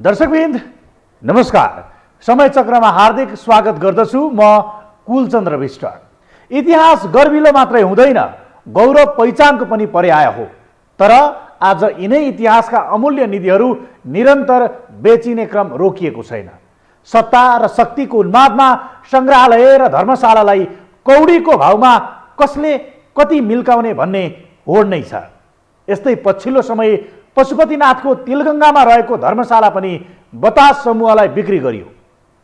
दर्शकवृन्द नमस्कार। समय चक्रमा हार्दिक स्वागत गर्दछु। म कुलचन्द्र विष्ट। इतिहास गर्विलो मात्रै हुँदैन, गौरव पहिचानको पनि पर्याय हो। तर आज यिनै इतिहासका अमूल्य निधिहरू निरन्तर बेचिने क्रम रोकिएको छैन। सत्ता र शक्तिको उन्मादमा सङ्ग्रहालय र धर्मशालालाई कौडीको भावमा कसले कति मिल्काउने भन्ने होड नै छ। यस्तै पछिल्लो समय पशुपतिनाथको तिलगङ्गामा रहेको धर्मशाला पनि बतास समूहलाई बिक्री गरियो।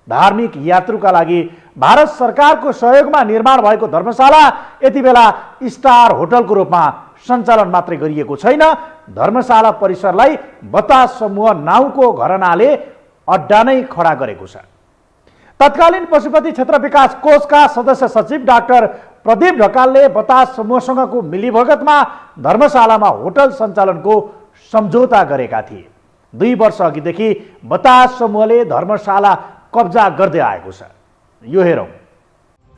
धार्मिक यात्रुका लागि भारत सरकारको सहयोगमा निर्माण भएको धर्मशाला यति बेला स्टार होटलको रूपमा सञ्चालन मात्रै गरिएको छैन, धर्मशाला परिसरलाई बतास समूह नाउको घरनाले अड्डा नै खडा गरेको छ। तत्कालीन पशुपति क्षेत्र विकास कोषका सदस्य सचिव डाक्टर प्रदीप ढकालले बतास समूहसँगको मिलिभगतमा धर्मशालामा होटल सञ्चालनको सम्झौता गरेका थिए। 2 वर्ष अघिदेखि बतास समूहले धर्मशाला कब्जा गर्दै आएको छ। यो हेरौँ।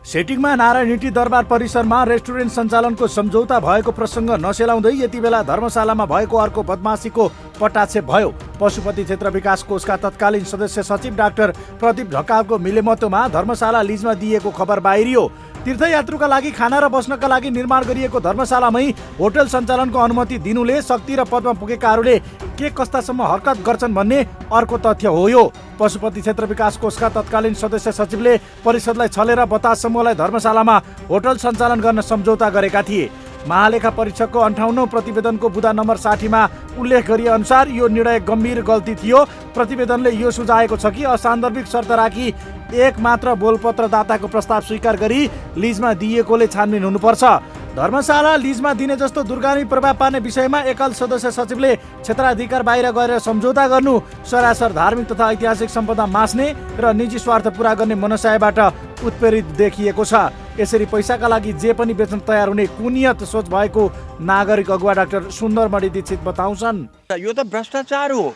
सेटिङमा नारायणहिटी दरबार परिसरमा रेस्टुरेन्ट सञ्चालनको सम्झौता भएको प्रसङ्ग नसेलाउँदै यति बेला धर्मशालामा भएको अर्को बदमासीको पटाक्षेप भयो। पशुपति क्षेत्र विकास कोषका तत्कालीन सदस्य सचिव डाक्टर प्रदीप ढकालको मिलेमतोमा धर्मशाला लिजमा दिएको खबर बाहिरियो। तीर्थयात्रुका लागि खाना र बस्नका लागि निर्माण गरिएको धर्मशालामै होटल सञ्चालनको अनुमति दिनुले शक्ति र पदमा पुगेकाहरूले के कस्तासम्म हरकत गर्छन् भन्ने अर्को तथ्य हो। यो पशुपति क्षेत्र विकास कोषका तत्कालीन सदस्य सचिवले परिषदलाई छलेर बतास समूहलाई धर्मशालामा होटल सञ्चालन गर्न सम्झौता गरेका थिए। महालेखा परीक्षकको 58औं प्रतिवेदनको बुँदा नम्बर 60 मा उल्लेख गरिए अनुसार यो निर्णय गम्भीर गल्ती थियो। प्रतिवेदनले यो सुझाएको छ कि असान्दर्भिक शर्त राखी एक मात्र बोलपत्र दाताको प्रस्ताव स्वीकार गरी लिजमा दिएकोले छानबिन हुनुपर्छ। धर्मशाला लिजमा दिने जस्तो दुर्गामी प्रभाव पार्ने विषयमा एकल सदस्य सचिवले क्षेत्राधिकार बाहिर गएर सम्झौता गर्नु सरासर धार्मिक तथा ऐतिहासिक सम्पदा मास्ने र निजी स्वार्थ पूरा गर्ने मनसायबाट उत्प्रेरित देखिएको छ। यसरी पैसाका लागि जे पनि बेच्न तयार हुने कुनियत सोच भएको नागरिक अगुवा डाक्टर सुन्दरमणि दीक्षित बताउँछन्। यो त भ्रष्टाचार हो,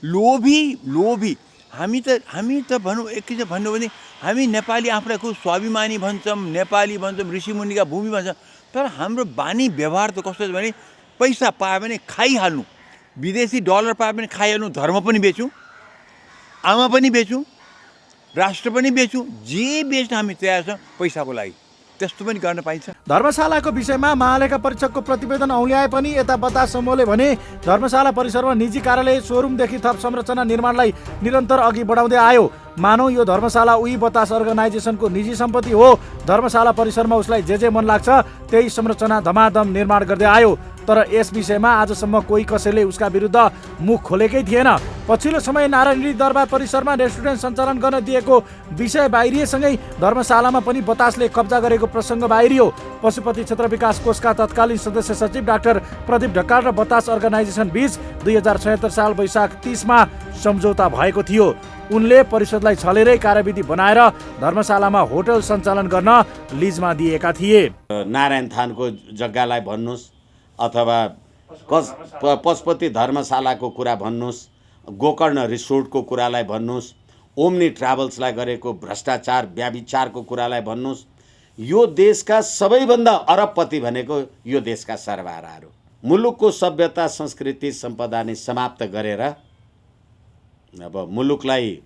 लोभी। हामी त भनौँ एक किसिम भन्नु भने हामी नेपाली आफूलाई खुब स्वाभिमानी भन्छौँ, नेपाली भन्छौँ, ऋषिमुनिका भूमि भन्छौँ। तर हाम्रो बानी व्यवहार त कस्तो छ भने पैसा पायो भने खाइहाल्नु, विदेशी डलर पायो भने खाइहाल्नु, धर्म पनि बेचौँ, आमा पनि बेचौँ, राष्ट्र पनि बेचौँ, जे बेच्न हामी तयार छौँ पैसाको लागि। त्यस्तो पनि गर्न पाइन्छ। धर्मशालाको विषयमा महालेखा परीक्षकको प्रतिवेदन औल्याए पनि यता बतास समूहले भने धर्मशाला परिसरमा निजी कार्यालय, सोरुमदेखि थप संरचना निर्माणलाई निरन्तर अघि बढाउँदै आयो। मानौ यो धर्मशाला उही बतास अर्गनाइजेसनको निजी सम्पत्ति हो। धर्मशाला परिसरमा उसलाई जे मन लाग्छ त्यही संरचना धमाधम निर्माण गर्दै आयो। तर यस विषयमा आजसम्म कोही कसैले उसका विरुद्ध मुख खोलेकै थिएन। पछिल्लो समय नारायणहिटी दरबार परिसरमा रेस्टुरेन्ट सञ्चालन गर्न दिएको विषय बाहिरिएसँगै धर्मशालामा पनि बतासले कब्जा गरेको प्रसङ्ग बाहिरियो। पशुपति क्षेत्र विकास कोषका तत्कालीन सदस्य सचिव डाक्टर प्रदीप ढकाल र बतास अर्गनाइजेसन बीच 2076 साल वैशाख 30 मा सम्झौता भएको थियो। उनले परिषदलाई छलेरै कार्यविधि बनाएर धर्मशालामा होटल सञ्चालन गर्न लिजमा दिएका थिए। नारायण थानको जग्गालाई भन्नुहोस् अथवा पशुपति धर्मशालाको कुरा भन्नुहोस्, गोकर्ण रिसोर्टको कुरालाई भन्नुहोस्, ओम्नी ट्राभल्सलाई गरेको भ्रष्टाचार व्याभिचारको कुरालाई भन्नुहोस्, यो देशका सबैभन्दा अरबपति भनेको यो देशका सरबाराहरू। मुलुकको सभ्यता संस्कृति सम्पदा नै समाप्त गरेर अब मुलुकलाई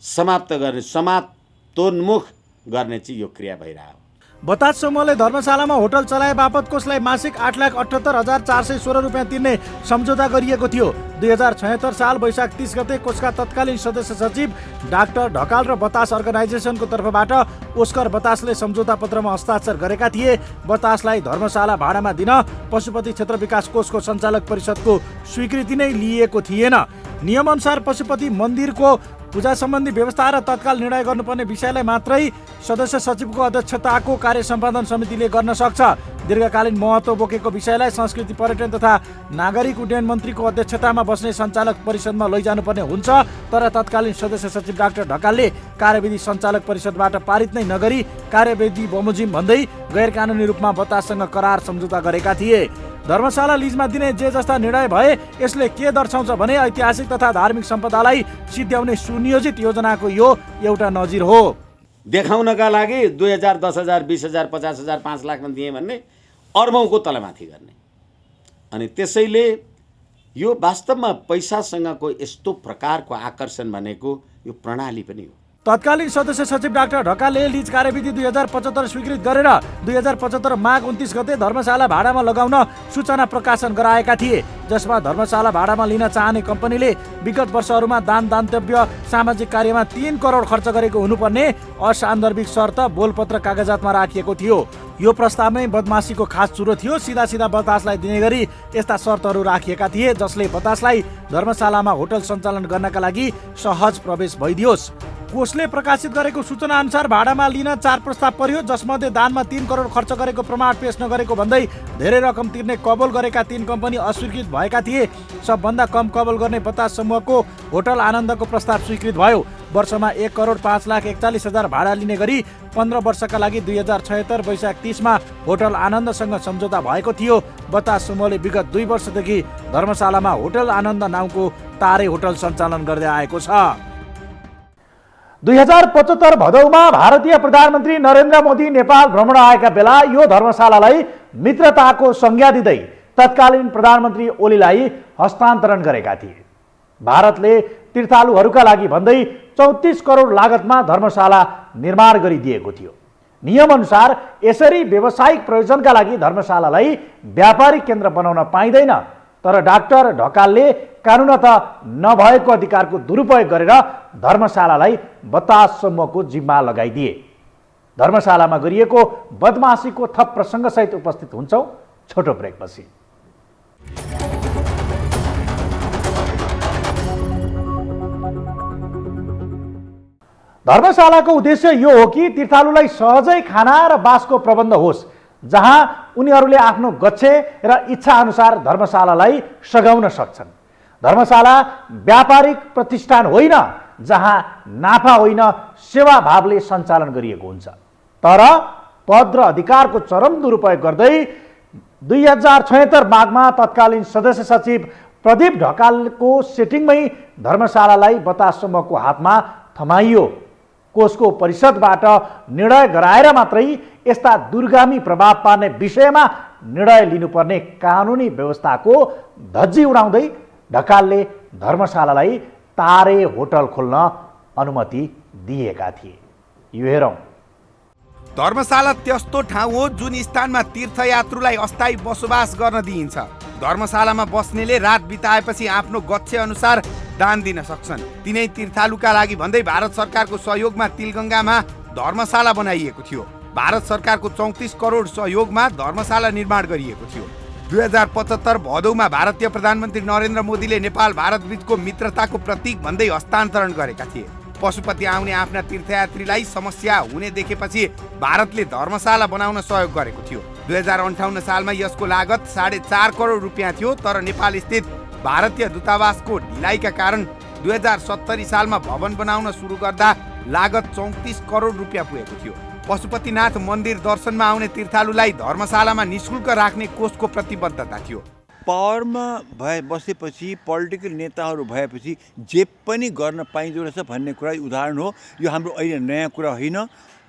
समाप्त गर्ने, समाप्तोन्मुख गर्ने चाहिँ यो क्रिया भइरहेको। बतास समूहले धर्मशालामा होटल चलाए बापत कोषलाई मासिक 8,78,416 रुपियाँ तिर्ने सम्झौता गरिएको थियो। 2076 साल वैशाख 30 गते कोषका तत्कालीन सदस्य सचिव डाक्टर ढकाल र बतास अर्गनाइजेसनको तर्फबाट ओस्कर बतासले सम्झौता पत्रमा हस्ताक्षर गरेका थिए। बतासलाई धर्मशाला भाडामा दिन पशुपति क्षेत्र विकास कोषको सञ्चालक परिषदको स्वीकृति नै लिएको थिएन। नियमअनुसार पशुपति मन्दिरको पूजा सम्बन्धी व्यवस्था र तत्काल निर्णय गर्नुपर्ने विषयलाई मात्रै सदस्य सचिवको अध्यक्षताको कार्य सम्पादन समितिले गर्न सक्छ। दीर्घकालीन महत्त्व बोकेको विषयलाई संस्कृति पर्यटन तथा नागरिक उड्डयन मन्त्रीको अध्यक्षतामा बस्ने सञ्चालक परिषदमा लैजानुपर्ने हुन्छ। तर तत्कालीन सदस्य सचिव डाक्टर ढकालले कार्यविधि सञ्चालक परिषदबाट पारित नै नगरी कार्यविधि बमोजिम भन्दै गैर कानुनी रूपमा बताससँग करार सम्झौता गरेका थिए। धर्मशाला लिजमा दिने जे जस्ता निर्णय भए यसले के दर्शाउँछ भने ऐतिहासिक तथा धार्मिक सम्पदालाई सिद्ध्याउने सुनियोजित योजनाको यो एउटा नजिर हो। देखाउनका लागि 2000, 10,000, 20,000, 50,000, 5 लाखमा दिए भन्ने अर्बौँको तलमाथि गर्ने। अनि त्यसैले यो वास्तवमा पैसासँगको यस्तो प्रकारको आकर्षण भनेको यो प्रणाली पनि हो। तत्कालीन सदस्य सचिव डाक्टर ढकालले लीज कार्यविधि 2075 स्वीकृत गरेर 2075 माघ 29 गते धर्मशाला भाडामा लगाउन सूचना प्रकाशन गराएका थिए, जसमा धर्मशाला भाडामा लिन चाहने कम्पनीले विगत वर्षहरूमा दान दान्तव्य सामाजिक कार्यमा 3 करोड खर्च गरेको हुनुपर्ने असान्दर्भिक शर्त बोलपत्र कागजातमा राखिएको थियो। यो प्रस्तावमै बदमासीको खास चुरो थियो। सिधा सिधा बतासलाई दिने गरी यस्ता शर्तहरू राखिएका थिए जसले बतासलाई धर्मशालामा होटल सञ्चालन गर्नका लागि सहज प्रवेश भइदियोस्। कोषले प्रकाशित गरेको सूचना अनुसार भाडामा लिन 4 प्रस्ताव पर्यो, जसमध्ये दानमा 3 करोड खर्च गरेको प्रमाण पेश नगरेको भन्दै धेरै रकम तिर्ने कबोल गरेका 3 कम्पनी अस्वीकृत भएका थिए। सबभन्दा कम कबोल गर्ने बतास समूहको होटल आनन्दको प्रस्ताव स्वीकृत भयो। वर्षमा 1 करोड 5,41,000 भाडा लिने गरी 15 वर्षका लागि 2076 वैशाख 30 मा होटल आनन्दसँग सम्झौता भएको थियो। बतास समूहले विगत 2 वर्षदेखि धर्मशालामा होटल आनन्द नाउँको तारे होटल सञ्चालन गर्दै आएको छ। 2075 भदौमा भारतीय प्रधानमन्त्री नरेन्द्र मोदी नेपाल भ्रमण आएका बेला यो धर्मशालालाई मित्रताको संज्ञा दिँदै तत्कालीन प्रधानमन्त्री ओलीलाई हस्तान्तरण गरेका थिए। भारतले तीर्थालुहरूका लागि भन्दै 34 करोड लागतमा धर्मशाला निर्माण गरिदिएको थियो। नियमअनुसार यसरी व्यावसायिक प्रयोजनका लागि धर्मशालालाई व्यापारिक केन्द्र बनाउन पाइँदैन, तर डाक्टर ढकालले कानुनत नभएको अधिकारको दुरुपयोग गरेर धर्मशालालाई बतास समूहको जिम्मा लगाइदिए। धर्मशालामा गरिएको बदमासीको थप प्रसङ्गसहित उपस्थित हुन्छौँ छोटो ब्रेकपछि। धर्मशालाको उद्देश्य यो हो कि तीर्थालुलाई सहजै खाना र बासको प्रबन्ध होस्, जहाँ उनीहरूले आफ्नो गच्छे र इच्छा अनुसार धर्मशालालाई सघाउन सक्छन्। धर्मशाला व्यापारिक प्रतिष्ठान होइन, जहाँ नाफा होइन सेवा भावले सञ्चालन गरिएको हुन्छ। तर पद र अधिकारको चरम दुरुपयोग गर्दै 2076 माघमा तत्कालीन सदस्य सचिव प्रदीप ढकालको सेटिङमै धर्मशालालाई बतास समूहको हातमा थमाइयो। कोषको परिषदबाट निर्णय गराएर मात्रै यस्ता दुर्गामी प्रभाव पार्ने विषयमा निर्णय लिनुपर्ने कानुनी व्यवस्थाको धज्जी उडाउँदै ढकालले धर्मशालालाई तारे होटल खोल्न अनुमति दिएका थिए। यो हेरौँ। धर्मशाला त्यस्तो ठाउँ हो जुन स्थानमा तीर्थयात्रुलाई अस्थायी बसोबास गर्न दिइन्छ। धर्मशालामा बस्नेले रात बिताएपछि आफ्नो गच्छे अनुसार दान दिन सक्छन्। तिनै तीर्थालुका लागि भन्दै भारत सरकारको सहयोगमा तिलगङ्गामा धर्मशाला बनाइएको थियो। भारत सरकारको 34 करोड सहयोगमा धर्मशाला निर्माण गरिएको थियो। 2075 भदौमा भारतीय प्रधानमन्त्री नरेन्द्र मोदीले नेपाल भारत बीचको मित्रताको प्रतीक भन्दै हस्तान्तरण गरेका थिए। पशुपति आउने आफ्ना तीर्थयात्रीलाई समस्या हुने देखेपछि भारतले धर्मशाला बनाउन सहयोग गरेको थियो। 2058 सालमा यसको लागत 4.5 करोड रुपियाँ थियो, तर नेपाल स्थित भारतीय दूतावासको ढिलाइका कारण 2070 सालमा भवन बनाउन सुरु गर्दा लागत 34 करोड रुपियाँ पुगेको थियो। पशुपतिनाथ मन्दिर दर्शनमा आउने तीर्थालुलाई धर्मशालामा निःशुल्क राख्ने कोषको प्रतिबद्धता थियो। पावरमा बसेपछि पोलिटिकल नेताहरू भएपछि जे पनि गर्न पाइँदो रहेछ भन्ने कुरा उदाहरण हो। यो हाम्रो अहिले नयाँ कुरा होइन,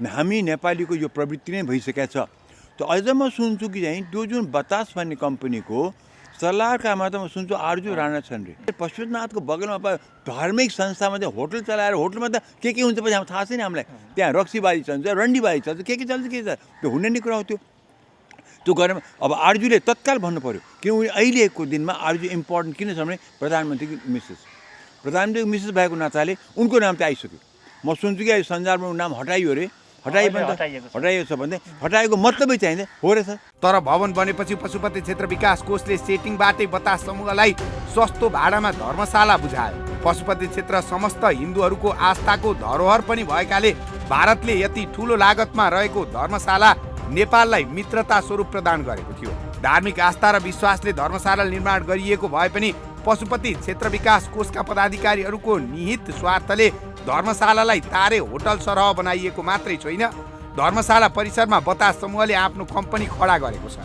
हामी नेपालीको यो प्रवृत्ति नै भइसकेको छ। त अझ म सुन्छु कि चाहिँ त्यो जुन बतास भन्ने कम्पनीको सल्लाहकारमा त म सुन्छु आर्जु राणा छन् रे। पशुपतिनाथको बगलमा धार्मिक संस्थामा चाहिँ होटल चलाएर होटलमा त के हुन्छ पछि हाम्रो थाहा छैन हामीलाई। त्यहाँ रक्सीबाजी चल्छ, रन्डीबाजी चल्छ, के चल्छ के छ, त्यो हुने नै कुरा हो। त्यो गरेर अब आर्जुले तत्काल भन्नु पर्यो कि अहिलेको दिनमा आर्जु इम्पोर्टेन्ट किन छ भने प्रधानमन्त्रीको प्रधानमन्त्रीको मिसेस भएको नाताले उनको नाम त आइसक्यो। म सुन्छु कि अहिले सञ्जालमा नाम हटाइयो अरे। हटाइएको छ भन्दै हटाएको मतलबै चाहिँदैन हो रहेछ। तर भवन बनेपछि पशुपति क्षेत्र विकास कोषले सेटिङबाटै बतास समूहलाई सस्तो भाडामा धर्मशाला बुझायो। पशुपति क्षेत्र समस्त हिन्दूहरूको आस्थाको धरोहर पनि भएकाले भारतले यति ठुलो लागतमा रहेको धर्मशाला नेपाललाई मित्रता स्वरूप प्रदान गरेको थियो। धार्मिक आस्था र विश्वासले धर्मशाला निर्माण गरिएको भए पनि पशुपति क्षेत्र विकास कोषका पदाधिकारीहरूको निहित स्वार्थले धर्मशालालाई तारे होटल सरह बनाइएको मात्रै छैन, धर्मशाला परिसरमा बतास समूहले आफ्नो कम्पनी खडा गरेको छ।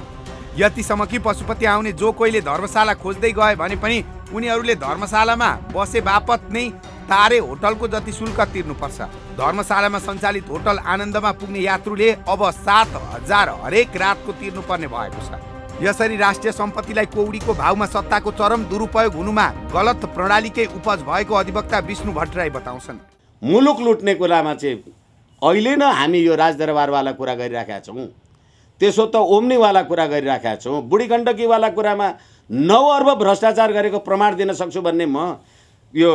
यतिसम्म कि पशुपति आउने जो कोहीले धर्मशाला खोज्दै गए भने पनि उनीहरूले धर्मशालामा बसे बापत नै तारे होटलको जति शुल्क तिर्नुपर्छ। धर्मशालामा सञ्चालित होटल आनन्दमा पुग्ने यात्रुले अब 7,000 हरेक रातको तिर्नुपर्ने भएको छ। यसरी राष्ट्रिय सम्पत्तिलाई कौडीको भावमा सत्ताको चरम दुरुपयोग हुनुमा गलत प्रणालीकै उपज भएको अधिवक्ता विष्णु भट्टराई बताउँछन्। मुलुक लुट्ने कुरामा चाहिँ अहिले न हामी यो राजदरबारवाला कुरा गरिराखेका छौँ, त्यसो त ओम्नीवाला कुरा गरिराखेका छौँ। बुढी गण्डकीवाला कुरामा 9 अर्ब भ्रष्टाचार गरेको प्रमाण दिन सक्छु भन्ने म यो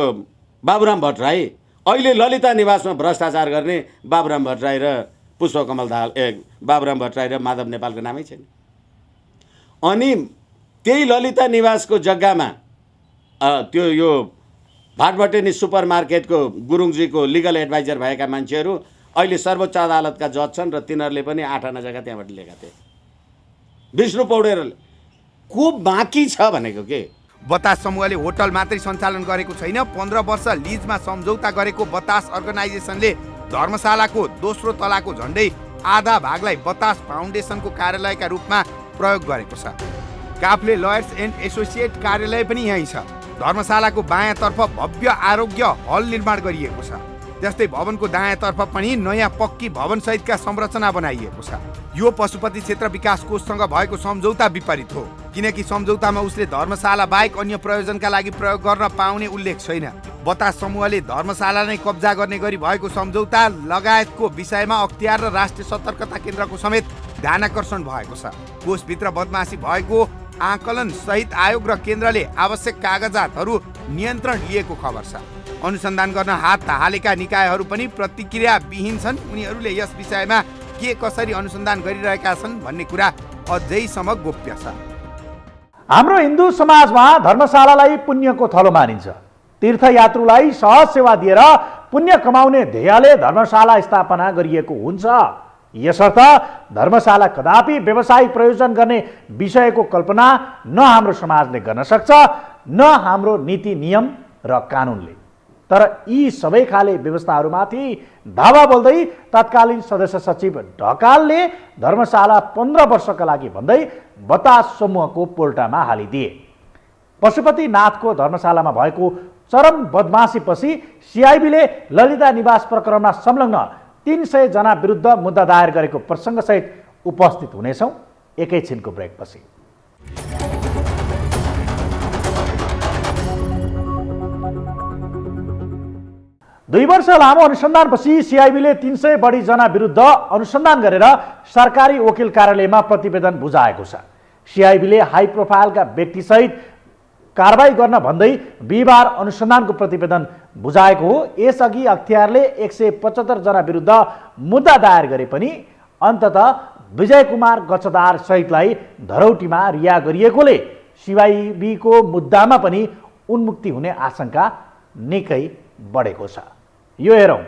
बाबुराम भट्टराई, अहिले ललिता निवासमा भ्रष्टाचार गर्ने बाबुराम भट्टराई र पुष्पकमल दाहाल बाबुराम भट्टराई र माधव नेपालको नामै छैन। अनि त्यही ललिता निवासको जग्गामा त्यो यो भाटभटेनी सुपर मार्केटको गुरुङजीको लिगल एडभाइजर भएका मान्छेहरू अहिले सर्वोच्च अदालतका जज छन् र तिनीहरूले पनि 8 आना जग्गा त्यहाँबाट लिएका थिए। विष्णु पौडेल को बाँकी छ भनेको के? बतास समूहले होटल मात्रै सञ्चालन गरेको छैन, 15 वर्ष लिजमा सम्झौता गरेको बतास अर्गनाइजेसनले धर्मशालाको दोस्रो तलाको झन्डै आधा भागलाई बतास फाउन्डेसनको कार्यालयका रूपमा प्रयोग गरेको छ। काफ्ले लयर्स एन्ड एसोसिएट कार्यालय पनि यहीँ छ। धर्मशालाको बायाँतर्फ भव्य आरोग्य हल निर्माण गरिएको छ। त्यस्तै भवनको दायाँतर्फ पनि नयाँ पक्की भवनसहितका संरचना बनाइएको छ। यो पशुपति क्षेत्र विकास कोषसँग भएको सम्झौता विपरीत हो, किनकि सम्झौतामा उसले धर्मशाला बाहेक अन्य प्रयोजनका लागि प्रयोग गर्न पाउने उल्लेख छैन। बतास समूहले धर्मशाला नै कब्जा गर्ने गरी भएको सम्झौता लगायतको विषयमा अख्तियार र राष्ट्रिय सतर्कता केन्द्रको समेत ध्यानाकर्षण भएको छ। कोषभित्र बदमासी भएको आकलन सहित आयोग र केन्द्रले आवश्यक कागजातहरू नियन्त्रण लिएको खबर छ। अनुसन्धान गर्न हात हालेका निकायहरू पनि प्रतिक्रियाविहीन छन्। उनीहरूले यस विषयमा के कसरी अनुसन्धान गरिरहेका छन् भन्ने कुरा अझैसम्म गोप्य छ। हाम्रो हिन्दू समाजमा धर्मशालालाई पुण्यको थलो मानिन्छ। तीर्थयात्रुलाई सहज सेवा दिएर पुण्य कमाउने ध्येयले धर्मशाला स्थापना गरिएको हुन्छ। यसर्थ धर्मशाला कदापि व्यवसायिक प्रयोजन गर्ने विषयको कल्पना न हाम्रो समाजले गर्न सक्छ, न हाम्रो नीति नियम र कानुनले। तर यी सबै खाले व्यवस्थाहरूमाथि धावा बोल्दै तत्कालीन सदस्य सचिव ढकालले धर्मशाला 15 वर्षका लागि भन्दै बतास समूहको पोल्टामा हालिदिए। पशुपतिनाथको धर्मशालामा भएको चरम बदमासीपछि सिआइबीले ललिता निवास प्रकरणमा संलग्न 300 जना विरुद्ध मुद्दा दायर गरेको प्रसङ्गसहित उपस्थित हुनेछौँ एकैछिनको ब्रेकपछि। 2 वर्ष लामो अनुसन्धानपछि सिआइबीले 300 बढी जना विरुद्ध अनुसन्धान गरेर सरकारी वकिल कार्यालयमा प्रतिवेदन बुझाएको छ। सिआइबीले हाई प्रोफाइलका व्यक्तिसहित कारबाही गर्न भन्दै बिहिबार अनुसन्धानको प्रतिवेदन बुझाएको हो। यसअघि अख्तियारले 175 जना विरुद्ध मुद्दा दायर गरे पनि अन्ततः विजय कुमार गच्छदार सहितलाई धरौटीमा रिहा गरिएकोले सिआइबीको मुद्दामा पनि उन्मुक्ति हुने आशंका निकै बढेको छ। यो हेरौँ।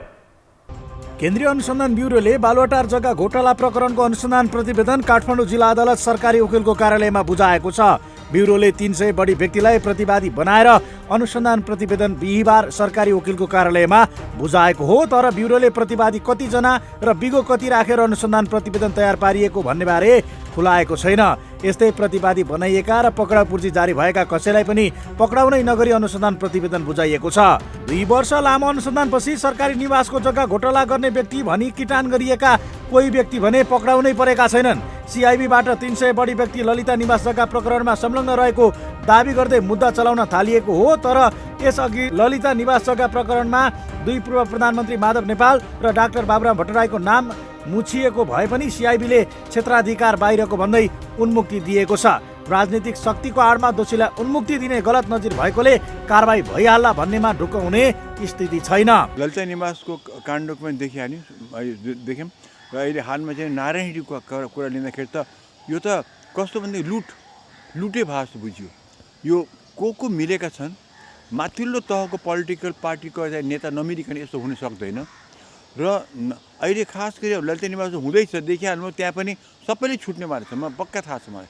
केन्द्रीय अनुसन्धान ब्युरोले बालुवाटार जग्गा घोटाला प्रकरणको अनुसन्धान प्रतिवेदन काठमाडौँ जिल्ला अदालत सरकारी वकिलको कार्यालयमा बुझाएको छ। ब्युरोले 300 बढी व्यक्तिलाई प्रतिवादी बनाएर अनुसन्धान प्रतिवेदन बिहिबार सरकारी वकिलको कार्यालयमा बुझाएको हो। तर ब्युरोले प्रतिवादी कतिजना र बिगो कति राखेर अनुसन्धान प्रतिवेदन तयार पारिएको भन्ने बारे खुलाएको छैन। यस्तै प्रतिवादी बनाइएका र पक्राउ पूर्जी जारी भएका कसैलाई पनि पक्राउ नै नगरी अनुसन्धान प्रतिवेदन बुझाइएको छ। 2 वर्ष लामो अनुसन्धानपछि सरकारी निवासको जग्गा घोटाला गर्ने व्यक्ति भनी किटान गरिएका कोही व्यक्ति भने पक्राउ नै परेका छैनन्। सिआइबीबाट 300 बढी व्यक्ति ललिता निवास जग्गा प्रकरणमा संलग्न रहेको दावी गर्दै मुद्दा चलाउन थालिएको हो। तर यसअघि ललिता निवास जग्गा प्रकरणमा 2 पूर्व प्रधानमन्त्री माधव नेपाल र डाक्टर बाबुराम भट्टराईको नाम मुछिएको भए पनि सिआइबीले क्षेत्राधिकार बाहिरको भन्दै उन्मुक्ति दिएको छ। राजनीतिक शक्तिको आडमा दोषीलाई उन्मुक्ति दिने गलत नजिर भएकोले कारबाही भइहाल्ला भन्नेमा ढुक्क हुने स्थिति छैन। ललिता निवासको काण्डको पनि देख्यौँ र अहिले हालमा चाहिँ नारायणको कुरा लिँदाखेरि त यो त कस्तो भन्दै लुटे भए जस्तो बुझ्यो। यो को मिलेका छन्, माथिल्लो तहको पोलिटिकल पार्टीको नेता नमिलिकन यस्तो हुन सक्दैन। र अहिले खास गरी ललिता निवास हुँदैछ देखिहाल्नु, त्यहाँ पनि सबैले छुट्नेवाला छ। म पक्का थाहा छ मलाई।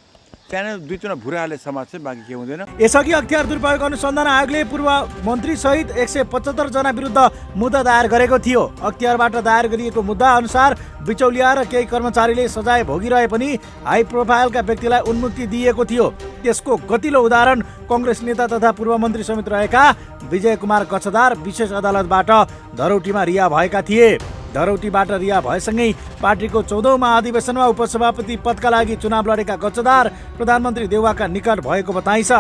त्यहाँ 2-3 भुराहरूले समाज छ, बाँकी के हुँदैन। यसअघि अख्तियार दुरुपयोग अनुसन्धान आयोगले पूर्व मन्त्री सहित 175 जना विरुद्ध मुद्दा दायर गरेको थियो। अख्तियारबाट दायर गरिएको मुद्दा अनुसार बिचौलिया र केही कर्मचारीले सजाय भोगिरहे पनि हाई प्रोफाइलका व्यक्तिलाई उन्मुक्ति दिएको थियो। त्यसको गतिलो उदाहरण कांग्रेस नेता तथा पूर्व मन्त्री समेत रहेका विजय कुमार गच्छदार विशेष अदालतबाट धरौटीमा रिहा भएका थिए। धरौटीबाट रिहा भएसँगै पार्टीको 14औं महाधिवेशनमा उपसभापति पदका लागि चुनाव लडेका गच्छदार प्रधानमन्त्री देउवाका निकट भएको बताइन्छ।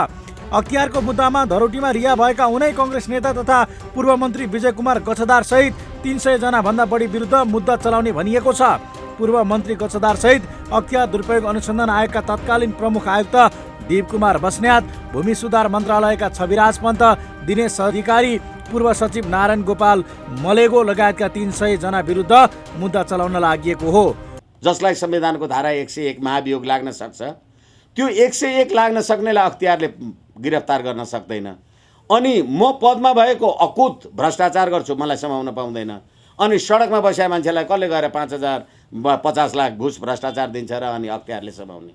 अख्तियारको मुद्दामा धरौटीमा रिहा भएका उनै कङ्ग्रेस नेता तथा पूर्व मन्त्री विजय कुमार गच्छदार सहित 300 जना भन्दा बढी विरुद्ध मुद्दा चलाउने भनिएको छ। पूर्व मन्त्री गच्छदार सहित अख्तियार दुरुपयोग अनुसन्धान आयोगका तत्कालीन प्रमुख आयुक्त दीप कुमार बस्नेत, भूमि सुधार मन्त्रालयका छविराज पन्त, दिनेश अधिकारी, पूर्व सचिव नारायण गोपाल मलेगो लगायतका 300 जना विरुद्ध मुद्दा चलाउन लागि हो। जसलाई संविधानको धारा 101 महाभियोग लाग्न सक्छ, त्यो 101 लाग्न सक्नेलाई अख्तियारले गिरफ्तार गर्न सक्दैन। अनि म पदमा भएको अकुत भ्रष्टाचार गर्छु, मलाई समाउन पाउँदैन। अनि सडकमा बसेका मान्छेलाई कसले गएर 5,000 50 लाख घुस भ्रष्टाचार दिन्छ र अनि अख्तियारले समाउने?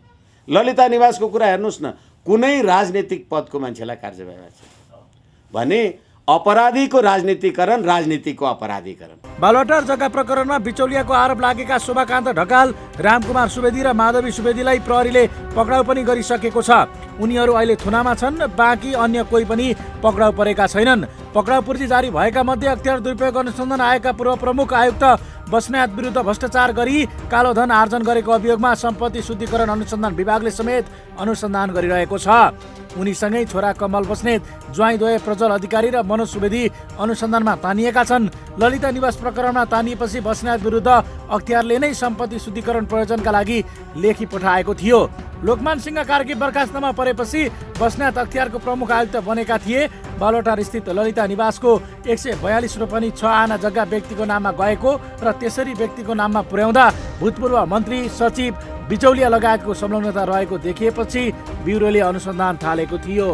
ललिता निवासको कुरा हेर्नुहोस् न, कुनै राजनीतिक पदको मान्छेलाई कार्यवाही भएको छ भने अपराधीको राजनीतिकरण, राजनीतिको अपराधीकरण। बालुवाटार जग्गा प्रकरणमा बिचौलियाको आरोप लागेका शोभाकान्त ढकाल, रामकुमार सुवेदी र माधवी सुवेदीलाई प्रहरीले पक्राउ पनि गरिसकेको छ। उनीहरू अहिले थुनामा छन्, बाँकी अन्य कोही पनि पक्राउ परेका छैनन्। पक्राउ पूर्ति जारी भएका मध्ये अख्तियार दुरुपयोग अनुसन्धान आयोगका पूर्व प्रमुख आयुक्त बस्नेत विरुद्ध भ्रष्टाचार गरी कालो धन आर्जन गरेको अभियोगमा सम्पत्ति शुद्धिकरण अनुसन्धान विभागले समेत अनुसन्धान गरिरहेको छ। उनीसँगै छोरा कमल बस्नेत, ज्वाइँद्वय प्रज्वल अधिकारी र मनोज सुवेदी अनुसन्धानमा तानिएका छन्। ललिता निवास प्रकरणमा तानिएपछि बस्नेत विरुद्ध अख्तियारले नै सम्पत्ति शुद्धिकरण प्रयोजनका लागि लेखी पठाएको थियो। लोकमान सिंह कार्की बर्खास्तमा परेपछि बस्नेत अख्तियारको प्रमुख आयुक्त बनेका थिए। बालुवाटार स्थित ललिता निवासको 142 रोपनी 6 आना जग्गा व्यक्तिको नाममा गएको र त्यसरी व्यक्तिको नाममा पुर्याउँदा भूतपूर्व मन्त्री, सचिव, बिचौलिया लगायतको संलग्नता रहेको देखिएपछि ब्युरोले अनुसन्धान थालेको थियो।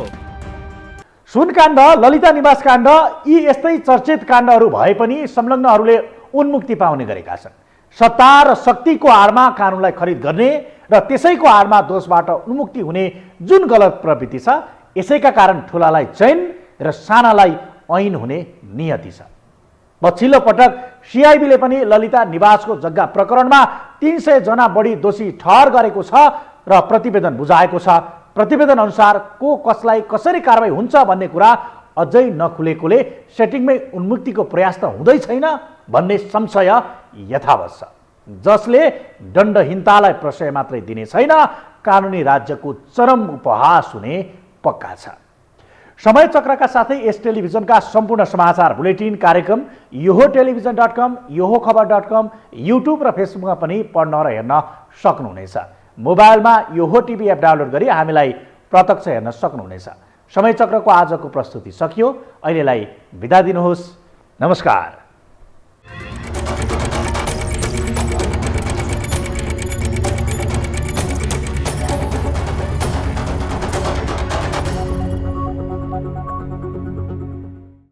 सुनकाण्ड, ललिता निवास काण्ड यी यस्तै चर्चित काण्डहरू भए पनि संलग्नहरूले उन्मुक्ति पाउने गरेका छन्। सत्ता र शक्तिको आडमा कानुनलाई खरिद गर्ने र त्यसैको आडमा दोषबाट उन्मुक्ति हुने जुन गलत प्रवृत्ति छ, यसैका कारण ठुलालाई चैन र सानालाई ऐन हुने नियति छ। पछिल्लो पटक सिआइबीले पनि ललिता निवासको जग्गा प्रकरणमा 300 जना बढी दोषी ठहर गरेको छ र प्रतिवेदन बुझाएको छ। प्रतिवेदन अनुसार को कसलाई कसरी कारबाही हुन्छ भन्ने कुरा अझै नखुलेकोले सेटिङमै उन्मुक्तिको प्रयास त हुँदै छैन भन्ने संशय यथावत छ, जसले दण्डहीनतालाई प्रश्रय मात्रै दिने छैन, कानुनी राज्यको चरम उपहास हुने पक्का छ। समय चक्रका साथै यस टेलिभिजनका सम्पूर्ण समाचार बुलेटिन, कार्यक्रम yohoTelevision.com, yohoखबर.com, युट्युब र फेसबुकमा पनि पढ्न र हेर्न सक्नुहुनेछ। मोबाइलमा योहो टिभी एप डाउनलोड गरी हामीलाई प्रत्यक्ष हेर्न सक्नुहुनेछ। समय चक्रको आजको प्रस्तुति सकियो। अहिलेलाई बिदा दिनुहोस्। नमस्कार।